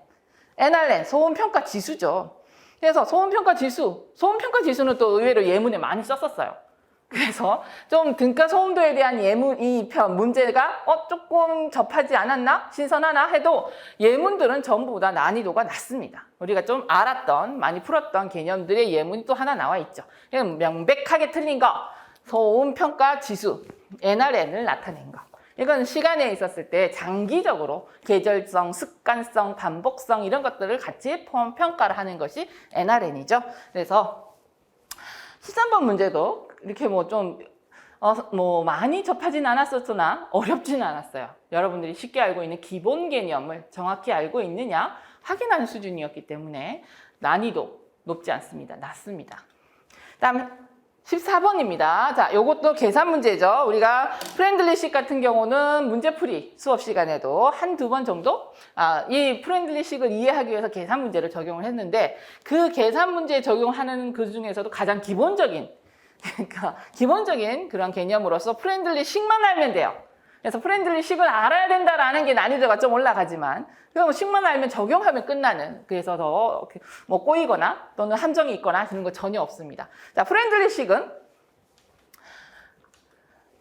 NRN, 소음평가 지수죠. 그래서 소음평가 지수는 또 의외로 예문에 많이 썼었어요. 그래서 좀 등가소음도에 대한 문제가 조금 접하지 않았나? 신선하나? 해도 예문들은 전부보다 난이도가 낮습니다. 우리가 좀 알았던, 많이 풀었던 개념들의 예문이 또 하나 나와 있죠. 그냥 명백하게 틀린 거, 소음평가 지수, NRN을 나타낸 거. 이건 시간에 있었을 때 장기적으로 계절성, 습관성, 반복성 이런 것들을 같이 평가를 하는 것이 NRN이죠. 그래서 13번 문제도 이렇게 많이 접하진 않았었으나 어렵진 않았어요. 여러분들이 쉽게 알고 있는 기본 개념을 정확히 알고 있느냐 확인하는 수준이었기 때문에 난이도 높지 않습니다. 낮습니다. 다음 14번입니다. 자, 요것도 계산 문제죠. 우리가 프렌들리식 같은 경우는 문제풀이 수업 시간에도 한두 번 정도 이 프렌들리식을 이해하기 위해서 계산 문제를 적용을 했는데 그 계산 문제에 적용하는 그 중에서도 가장 기본적인 그런 개념으로서 프렌들리식만 알면 돼요. 그래서 프렌들리식을 알아야 된다라는 게 난이도가 좀 올라가지만 그럼 식만 알면 적용하면 끝나는 그래서 더 꼬이거나 또는 함정이 있거나 그런 거 전혀 없습니다. 자, 프렌들리식은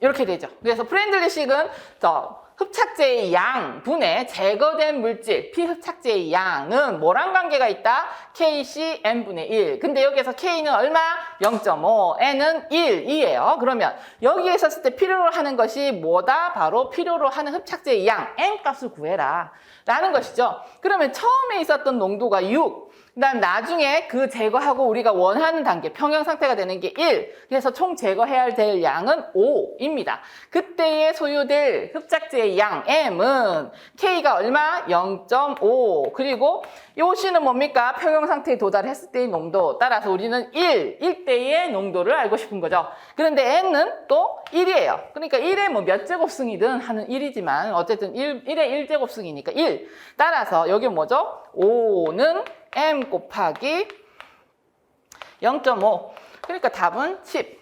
이렇게 되죠. 그래서 프렌들리식은 흡착제의 양 분의 제거된 물질 피흡착제의 양은 뭐랑 관계가 있다? KC N분의 1. 근데 여기에서 K는 얼마? 0.5, N은 1이에요. 그러면 여기에 있었을 때 필요로 하는 것이 뭐다? 바로 필요로 하는 흡착제의 양 N 값을 구해라 라는 것이죠. 그러면 처음에 있었던 농도가 6, 그다음 나중에 그 제거하고 우리가 원하는 단계 평형 상태가 되는 게 1. 그래서 총 제거해야 될 양은 5입니다. 그때에 소요될 흡착제의 양 M은 K가 얼마? 0.5. 그리고 요 C는 뭡니까? 평형 상태에 도달했을 때의 농도. 따라서 우리는 1 때의 농도를 알고 싶은 거죠. 그런데 N은 또 1이에요. 그러니까 1에 몇 제곱승이든 하는 1이지만 어쨌든 1의 1제곱승이니까 1. 따라서 여기 뭐죠? 5는 M 곱하기 0.5. 그러니까 답은 10.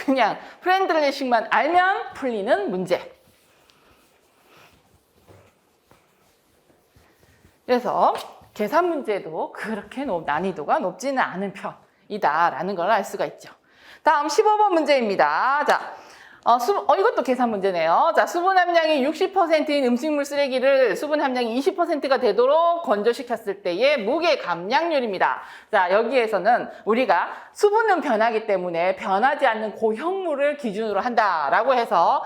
그냥 프렌들리식만 알면 풀리는 문제. 그래서 계산 문제도 그렇게 난이도가 높지는 않은 편이다라는 걸 알 수가 있죠. 다음 15번 문제입니다. 자, 이것도 계산 문제네요. 자, 수분 함량이 60%인 음식물 쓰레기를 수분 함량이 20%가 되도록 건조시켰을 때의 무게 감량률입니다. 자, 여기에서는 우리가 수분은 변하기 때문에 변하지 않는 고형물을 기준으로 한다라고 해서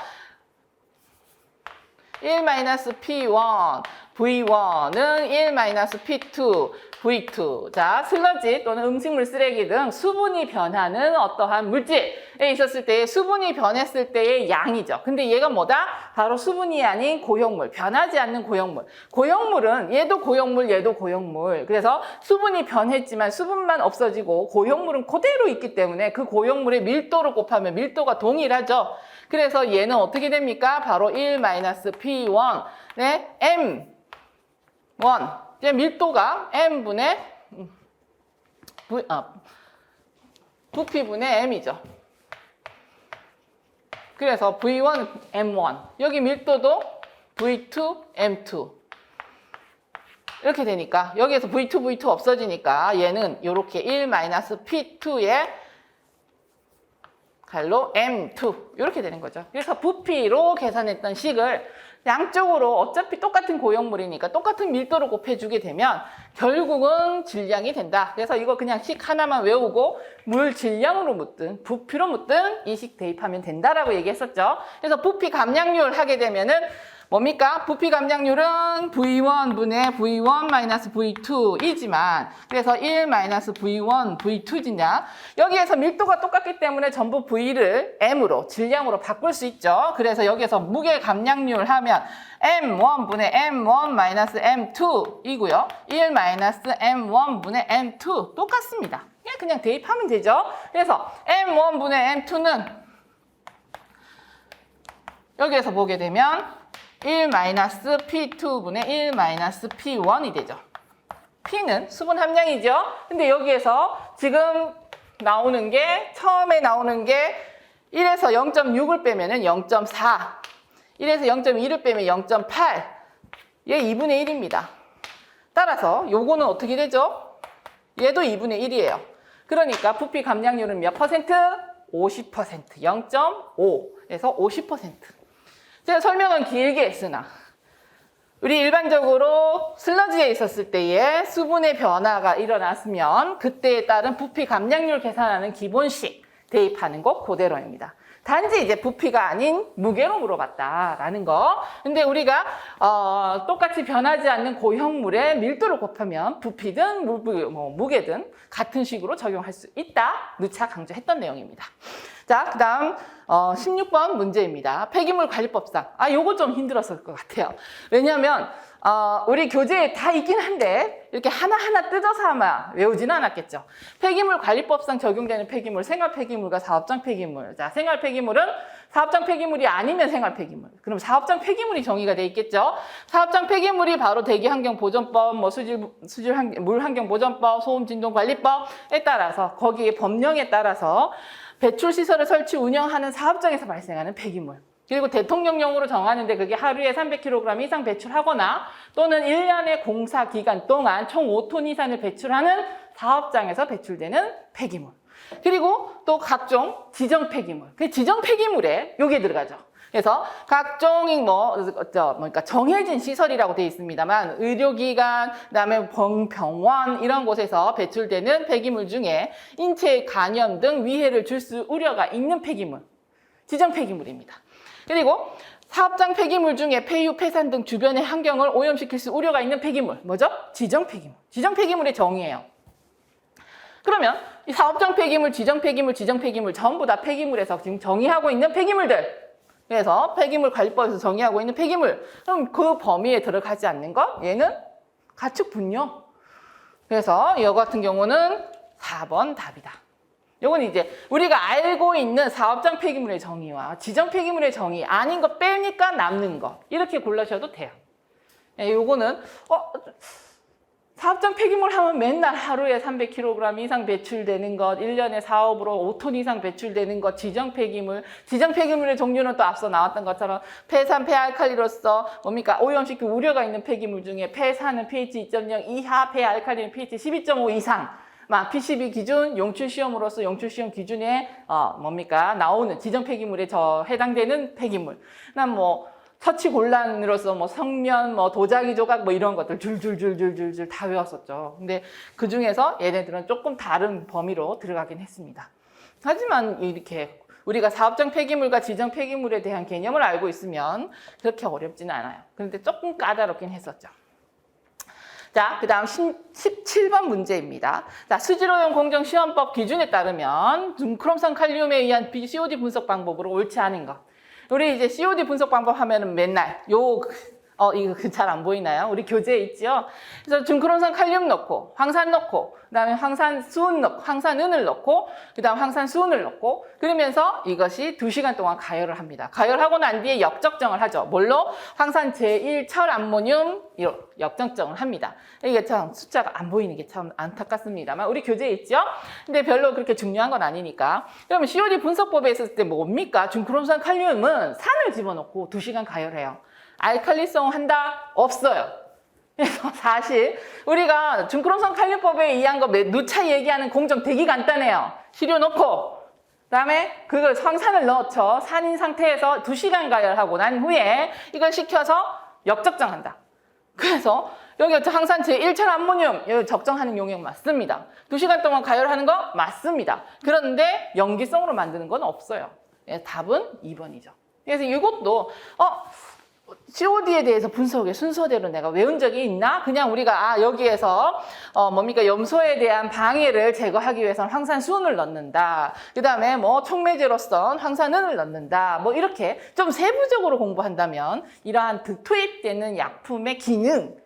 1-P1, V1은 1-P2, V2. 자, 슬러지 또는 음식물 쓰레기 등 수분이 변하는 어떠한 물질에 있었을 때 수분이 변했을 때의 양이죠. 근데 얘가 뭐다? 바로 수분이 아닌 고형물, 변하지 않는 고형물. 고형물은 얘도 고형물, 얘도 고형물. 그래서 수분이 변했지만 수분만 없어지고 고형물은 그대로 있기 때문에 그 고형물의 밀도를 곱하면 밀도가 동일하죠. 그래서 얘는 어떻게 됩니까? 바로 1-P1, 네, M1. 이제 밀도가 M분의 부피분의 M이죠. 그래서 V1, M1. 여기 밀도도 V2, M2. 이렇게 되니까 여기에서 V2, V2 없어지니까 얘는 이렇게 1-P2의 갈로 M2 이렇게 되는 거죠. 그래서 부피로 계산했던 식을 양쪽으로 어차피 똑같은 고형물이니까 똑같은 밀도로 곱해주게 되면 결국은 질량이 된다. 그래서 이거 그냥 식 하나만 외우고 물 질량으로 묻든 부피로 묻든 이 식 대입하면 된다라고 얘기했었죠. 그래서 부피 감량률 하게 되면은 뭡니까? 부피 감량률은 V1분의 V1 마이너스 V2이지만 그래서 1 마이너스 V1 V2지냐? 여기에서 밀도가 똑같기 때문에 전부 V를 M으로 질량으로 바꿀 수 있죠. 그래서 여기에서 무게 감량률 하면 M1분의 M1 마이너스 M2이고요. 1 마이너스 M1분의 M2 똑같습니다. 그냥 대입하면 되죠. 그래서 M1분의 M2는 여기에서 보게 되면 1 마이너스 P2분의 1 마이너스 P1이 되죠. P는 수분 함량이죠. 근데 여기에서 지금 나오는 게 처음에 나오는 게 1에서 0.6을 빼면은 0.4, 1에서 0.2를 빼면 0.8, 얘 2분의 1입니다. 따라서 요거는 어떻게 되죠? 얘도 2분의 1이에요. 그러니까 부피 감량률은 몇 퍼센트? 50%, 0.5에서 50%. 제가 설명은 길게 했으나 우리 일반적으로 슬러지에 있었을 때에 수분의 변화가 일어났으면 그때에 따른 부피 감량률 계산하는 기본식 대입하는 것 그대로입니다. 단지 이제 부피가 아닌 무게로 물어봤다라는 거. 근데 우리가 똑같이 변하지 않는 고형물의 밀도를 곱하면 부피든 무게든 같은 식으로 적용할 수 있다. 누차 강조했던 내용입니다. 자, 그 다음 16번 문제입니다. 폐기물 관리법상. 요거 좀 힘들었을 것 같아요. 왜냐하면 우리 교재에 다 있긴 한데 이렇게 하나하나 뜯어서 아마 외우지는 않았겠죠. 폐기물 관리법상 적용되는 폐기물, 생활 폐기물과 사업장 폐기물. 자, 생활 폐기물은 사업장 폐기물이 아니면 생활 폐기물. 그럼 사업장 폐기물이 정의가 돼 있겠죠. 사업장 폐기물이 바로 대기환경보전법, 물환경보전법, 소음진동관리법에 따라서 거기에 법령에 따라서 배출시설을 설치 운영하는 사업장에서 발생하는 폐기물. 그리고 대통령령으로 정하는데 그게 하루에 300kg 이상 배출하거나 또는 1년의 공사 기간 동안 총 5톤 이상을 배출하는 사업장에서 배출되는 폐기물. 그리고 또 각종 지정 폐기물. 그 지정 폐기물에 요게 들어가죠. 그래서 각종 그러니까 정해진 시설이라고 되어 있습니다만 의료기관, 그다음에 병원 이런 곳에서 배출되는 폐기물 중에 인체에 간염 등 위해를 줄 수 우려가 있는 폐기물, 지정 폐기물입니다. 그리고 사업장 폐기물 중에 폐유, 폐산 등 주변의 환경을 오염시킬 수 우려가 있는 폐기물, 뭐죠? 지정 폐기물. 지정 폐기물의 정의예요. 그러면 이 사업장 폐기물, 지정 폐기물, 지정 폐기물 전부 다 폐기물에서 지금 정의하고 있는 폐기물들. 그래서 폐기물 관리법에서 정의하고 있는 폐기물. 그럼 그 범위에 들어가지 않는 것? 얘는 가축 분뇨. 그래서 이거 같은 경우는 4번 답이다. 요건 이제 우리가 알고 있는 사업장 폐기물의 정의와 지정 폐기물의 정의 아닌 거 빼니까 남는 거 이렇게 골라셔도 돼요. 요거는 사업장 폐기물 하면 맨날 하루에 300kg 이상 배출되는 것, 1년에 사업으로 5톤 이상 배출되는 것, 지정 폐기물. 지정 폐기물의 종류는 또 앞서 나왔던 것처럼 폐산, 폐알칼리로서 뭡니까? 오염시킬 우려가 있는 폐기물 중에 폐산은 pH 2.0 이하, 폐알칼리는 pH 12.5 이상. P12 기준, 용출시험으로서 용출시험 기준에 나오는 지정 폐기물에 해당되는 폐기물. 처치곤란으로서 성면, 도자기 조각 이런 것들 줄줄줄줄줄줄 다 외웠었죠. 근데 그 중에서 얘네들은 조금 다른 범위로 들어가긴 했습니다. 하지만 이렇게 우리가 사업장 폐기물과 지정 폐기물에 대한 개념을 알고 있으면 그렇게 어렵지는 않아요. 그런데 조금 까다롭긴 했었죠. 자, 그 다음 17번 문제입니다. 자, 수질오염 공정시험법 기준에 따르면 줌크롬산 칼륨에 의한 COD 분석 방법으로 옳지 않은 것. 우리 이제 COD 분석 방법 하면은 맨날 이거 잘 안 보이나요? 우리 교재에 있죠? 그래서 줌크롬산 칼륨 넣고, 황산 넣고, 그 다음에 황산수은 넣고, 황산은을 넣고, 그 다음 황산수은을 넣고, 그러면서 이것이 2시간 동안 가열을 합니다. 가열하고 난 뒤에 역적정을 하죠. 뭘로? 황산 제1 철암모늄 역적정을 합니다. 이게 참 숫자가 안 보이는 게 참 안타깝습니다만, 우리 교재에 있죠? 근데 별로 그렇게 중요한 건 아니니까. 그러면 COD 분석법에 있을 때 뭡니까? 줌크롬산 칼륨은 산을 집어넣고 2시간 가열해요. 알칼리성 한다? 없어요. 그래서 사실 우리가 줌크롬산 칼륨법에 의한 거 누차 얘기하는 공정 되게 간단해요. 시료 넣고 그다음에 그걸 황산을 넣죠. 산인 상태에서 2시간 가열하고 난 후에 이걸 식혀서 역적정한다. 그래서 여기 황산 제1철 암모늄 적정하는 용액 맞습니다. 2시간 동안 가열하는 거 맞습니다. 그런데 염기성으로 만드는 건 없어요. 답은 2번이죠. 그래서 이것도 COD에 대해서 분석의 순서대로 내가 외운 적이 있나? 그냥 우리가 여기에서 뭡니까 염소에 대한 방해를 제거하기 위해서는 황산수은을 넣는다. 그 다음에 뭐 촉매제로선 황산은을 넣는다. 뭐 이렇게 좀 세부적으로 공부한다면 이러한 투입되는 약품의 기능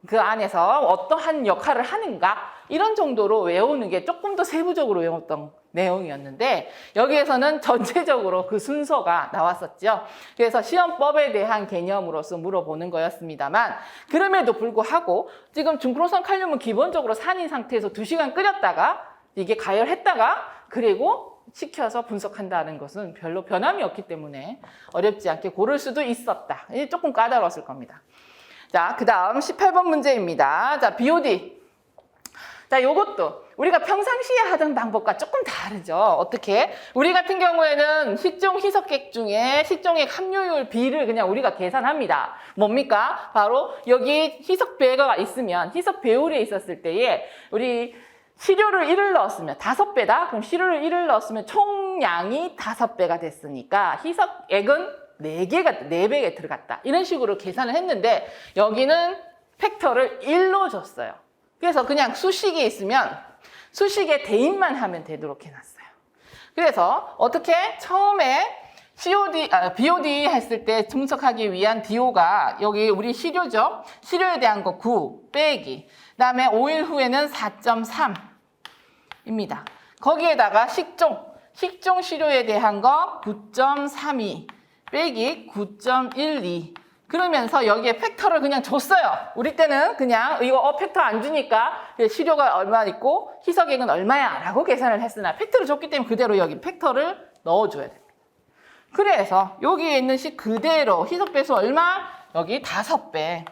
그 안에서 어떠한 역할을 하는가 이런 정도로 외우는 게 조금 더 세부적으로 외웠던 내용이었는데 여기에서는 전체적으로 그 순서가 나왔었죠. 그래서 시험법에 대한 개념으로서 물어보는 거였습니다만 그럼에도 불구하고 지금 중크로선 칼륨은 기본적으로 산인 상태에서 2시간 끓였다가 이게 가열했다가 그리고 식혀서 분석한다는 것은 별로 변함이 없기 때문에 어렵지 않게 고를 수도 있었다. 조금 까다로웠을 겁니다. 자, 그 다음 18번 문제입니다. 자, BOD. 자, 요것도 우리가 평상시에 하던 방법과 조금 다르죠. 어떻게? 우리 같은 경우에는 식종 희석액 중에 식종액 함유율 B를 그냥 우리가 계산합니다. 뭡니까? 바로 여기 희석배가 있으면 희석 배율에 있었을 때에 우리 시료를 1을 넣었으면 5배다? 그럼 시료를 1을 넣었으면 총량이 5배가 됐으니까 희석액은 4배가 들어갔다. 이런 식으로 계산을 했는데 여기는 팩터를 1로 줬어요. 그래서 그냥 수식이 있으면 수식에 대입만 하면 되도록 해놨어요. 그래서 어떻게 처음에 BOD 했을 때 분석하기 위한 DO가 여기 우리 시료죠. 시료에 대한 거 9 빼기. 그다음에 5일 후에는 4.3입니다. 거기에다가 식종 시료에 대한 거 9.32 빼기 9.12 그러면서 여기에 팩터를 그냥 줬어요. 우리 때는 그냥 이거 팩터 안 주니까 시료가 얼마 있고 희석액은 얼마야 라고 계산을 했으나 팩터를 줬기 때문에 그대로 여기 팩터를 넣어줘야 됩니다. 그래서 여기에 있는 식 그대로 희석배수 얼마? 여기 5배.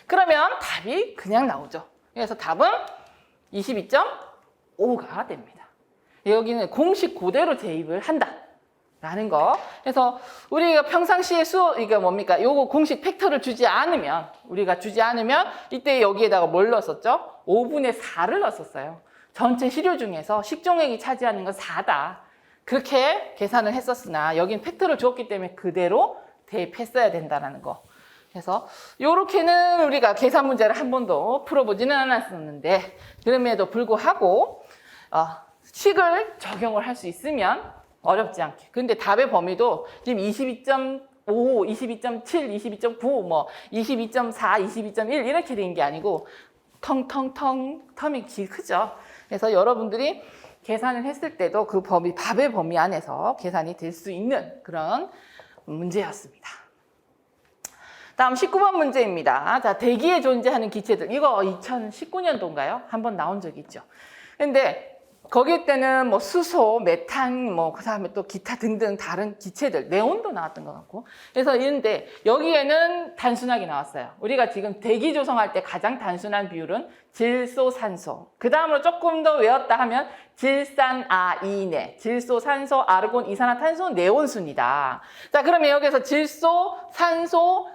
그러면 답이 그냥 나오죠. 그래서 답은 22.5가 됩니다. 여기는 공식 그대로 대입을 한다. 라는 거. 그래서 우리가 평상시에 이게 뭡니까? 요거 공식 팩터를 주지 않으면 이때 여기에다가 뭘 넣었었죠? 5분의 4를 넣었어요. 전체 시료 중에서 식종액이 차지하는 건 4다. 그렇게 계산을 했었으나 여긴 팩터를 주었기 때문에 그대로 대입했어야 된다는 거. 그래서 요렇게는 우리가 계산 문제를 한 번도 풀어보지는 않았었는데 그럼에도 불구하고 식을 적용을 할 수 있으면 어렵지 않게. 근데 답의 범위도 지금 22.5, 22.7, 22.9, 뭐 22.4, 22.1 이렇게 된 게 아니고 텀이 크죠. 그래서 여러분들이 계산을 했을 때도 그 답의 범위 안에서 계산이 될 수 있는 그런 문제였습니다. 다음 19번 문제입니다. 자, 대기에 존재하는 기체들. 이거 2019년도인가요? 한번 나온 적이 있죠. 근데 거기 때는 뭐 수소, 메탄, 뭐 그다음에 또 기타 등등 다른 기체들, 네온도 나왔던 것 같고. 그래서 이런데 여기에는 단순하게 나왔어요. 우리가 지금 대기 조성할 때 가장 단순한 비율은 질소, 산소. 그 다음으로 조금 더 외웠다 하면 질산, 아이네, 질소, 산소, 아르곤, 이산화탄소, 네온순이다. 자, 그러면 여기서 질소, 산소,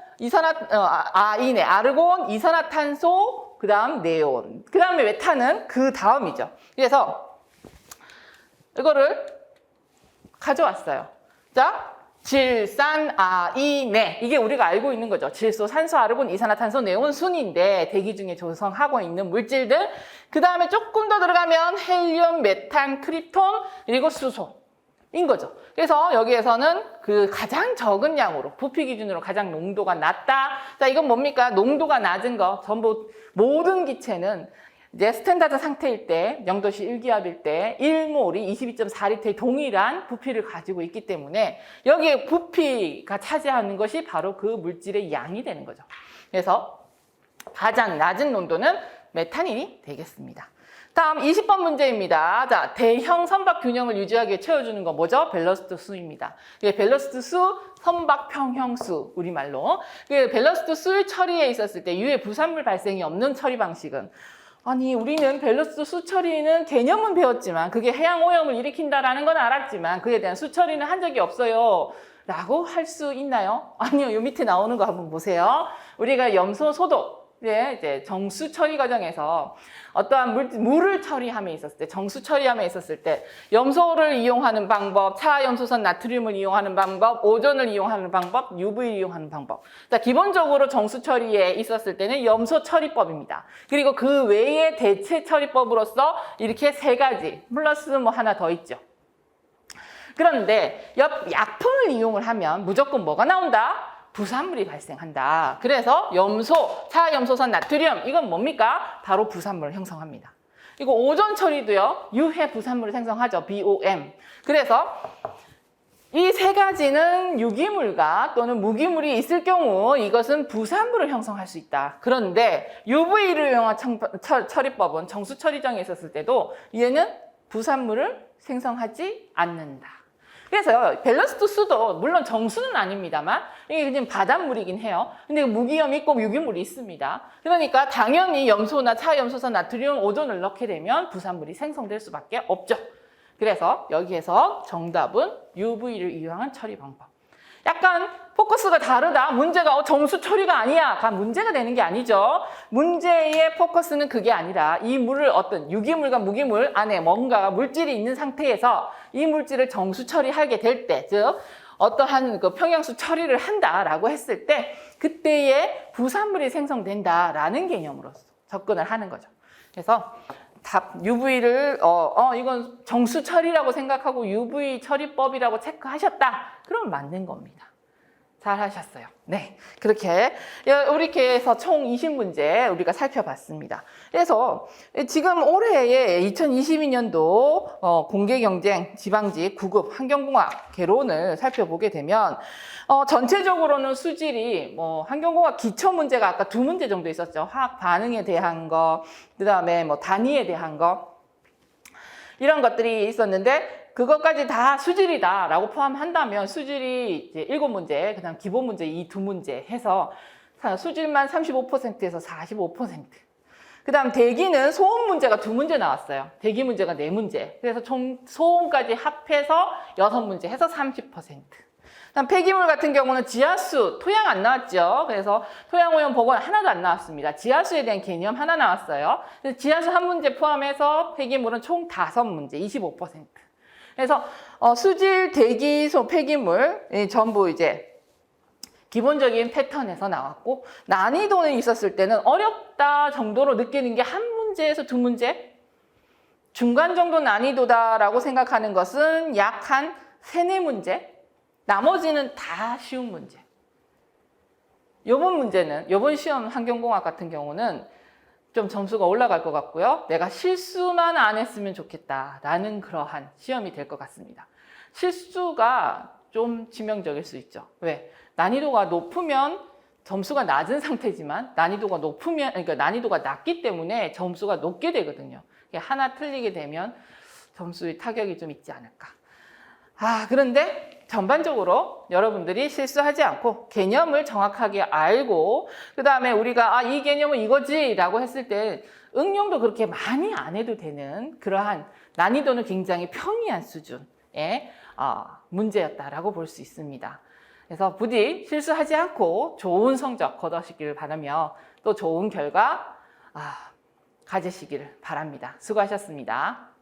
아이네, 아르곤, 이산화탄소, 그 다음 네온. 그 다음에 메탄은 그 다음이죠. 그래서 이거를 가져왔어요. 자, 질산, 아이네. 이게 우리가 알고 있는 거죠. 질소, 산소, 아르곤, 이산화탄소, 네온 순인데 대기 중에 조성하고 있는 물질들. 그 다음에 조금 더 들어가면 헬륨, 메탄, 크리톤, 그리고 수소인 거죠. 그래서 여기에서는 그 가장 적은 양으로 부피 기준으로 가장 농도가 낮다. 자, 이건 뭡니까? 농도가 낮은 거 전부 모든 기체는 이제 스탠다드 상태일 때, 0도씨 1기압일 때 1몰이 22.4리터의 동일한 부피를 가지고 있기 때문에 여기에 부피가 차지하는 것이 바로 그 물질의 양이 되는 거죠. 그래서 가장 낮은 농도는 메탄이 되겠습니다. 다음 20번 문제입니다. 자, 대형 선박 균형을 유지하기 위해 채워주는 건 뭐죠? 밸러스트 수입니다. 밸러스트 수, 선박 평형수, 우리말로. 밸러스트 수 처리에 있었을 때 유해 부산물 발생이 없는 처리 방식은 아니 우리는 밸러스트 수처리는 개념은 배웠지만 그게 해양 오염을 일으킨다라는 건 알았지만 그에 대한 수처리는 한 적이 없어요 라고 할 수 있나요? 아니요. 요 밑에 나오는 거 한번 보세요. 우리가 염소 소독 이제 정수 처리 과정에서 어떠한 물을 처리함에 있었을 때, 정수 처리함에 있었을 때 염소를 이용하는 방법, 차염소선 나트륨을 이용하는 방법, 오존을 이용하는 방법, UV를 이용하는 방법. 자, 기본적으로 정수 처리에 있었을 때는 염소 처리법입니다. 그리고 그 외에 대체 처리법으로서 이렇게 3가지 플러스 뭐 하나 더 있죠. 그런데 약품을 이용을 하면 무조건 뭐가 나온다? 부산물이 발생한다. 그래서 염소, 차염소선 나트륨, 이건 뭡니까? 바로 부산물을 형성합니다. 이거 오존 처리도요, 유해 부산물을 생성하죠. BOM. 그래서 이 3가지는 유기물과 또는 무기물이 있을 경우 이것은 부산물을 형성할 수 있다. 그런데 UV를 이용한 처리법은 정수 처리장에 있었을 때도 얘는 부산물을 생성하지 않는다. 그래서 밸런스도 수도 물론 정수는 아닙니다만 이게 그냥 바닷물이긴 해요. 근데 무기염이 있고 유기물이 있습니다. 그러니까 당연히 염소나 차염소선 나트륨, 오존을 넣게 되면 부산물이 생성될 수밖에 없죠. 그래서 여기에서 정답은 UV를 이용한 처리 방법. 약간 포커스가 다르다. 문제가 정수 처리가 아니야가 문제가 되는 게 아니죠. 문제의 포커스는 그게 아니라 이 물을 어떤 유기물과 무기물 안에 뭔가 물질이 있는 상태에서 이 물질을 정수 처리하게 될 때, 즉 어떠한 그 평형수 처리를 한다라고 했을 때 그때의 부산물이 생성된다라는 개념으로서 접근을 하는 거죠. 그래서 UV를 이건 정수 처리라고 생각하고 UV 처리법이라고 체크하셨다. 그럼 맞는 겁니다. 잘 하셨어요. 네, 그렇게 해서 총 20문제 우리가 살펴봤습니다. 그래서 지금 올해의 2022년도 공개경쟁 지방직 9급 환경공학 개론을 살펴보게 되면 전체적으로는 수질이 환경공학 기초 문제가 아까 2문제 정도 있었죠. 화학 반응에 대한 거, 그다음에 단위에 대한 거, 이런 것들이 있었는데 그것까지 다 수질이다라고 포함한다면 수질이 이제 7문제, 그다음 기본 문제 이 2문제 해서 수질만 35%에서 45%. 그다음 대기는 소음 문제가 2문제 나왔어요. 대기 문제가 4문제. 그래서 총 소음까지 합해서 6문제 해서 30%. 그다음 폐기물 같은 경우는 지하수, 토양 안 나왔죠. 그래서 토양 오염 보건 하나도 안 나왔습니다. 지하수에 대한 개념 하나 나왔어요. 그래서 지하수 1문제 포함해서 폐기물은 총 5문제, 25%. 그래서 수질, 대기, 폐기물 전부 이제 기본적인 패턴에서 나왔고 난이도는 있었을 때는 어렵다 정도로 느끼는 게 1문제에서 2문제? 중간 정도 난이도다라고 생각하는 것은 약 한 3, 4문제? 나머지는 다 쉬운 문제. 요번 시험 환경공학 같은 경우는 좀 점수가 올라갈 것 같고요. 내가 실수만 안 했으면 좋겠다라는 그러한 시험이 될 것 같습니다. 실수가 좀 치명적일 수 있죠. 왜? 난이도가 높으면 점수가 낮은 상태지만 그러니까 난이도가 낮기 때문에 점수가 높게 되거든요. 하나 틀리게 되면 점수의 타격이 좀 있지 않을까. 그런데 전반적으로 여러분들이 실수하지 않고 개념을 정확하게 알고 그 다음에 우리가 이 개념은 이거지 라고 했을 때 응용도 그렇게 많이 안 해도 되는 그러한 난이도는 굉장히 평이한 수준의 문제였다라고 볼 수 있습니다. 그래서 부디 실수하지 않고 좋은 성적 거두시기를 바라며 또 좋은 결과 가지시기를 바랍니다. 수고하셨습니다.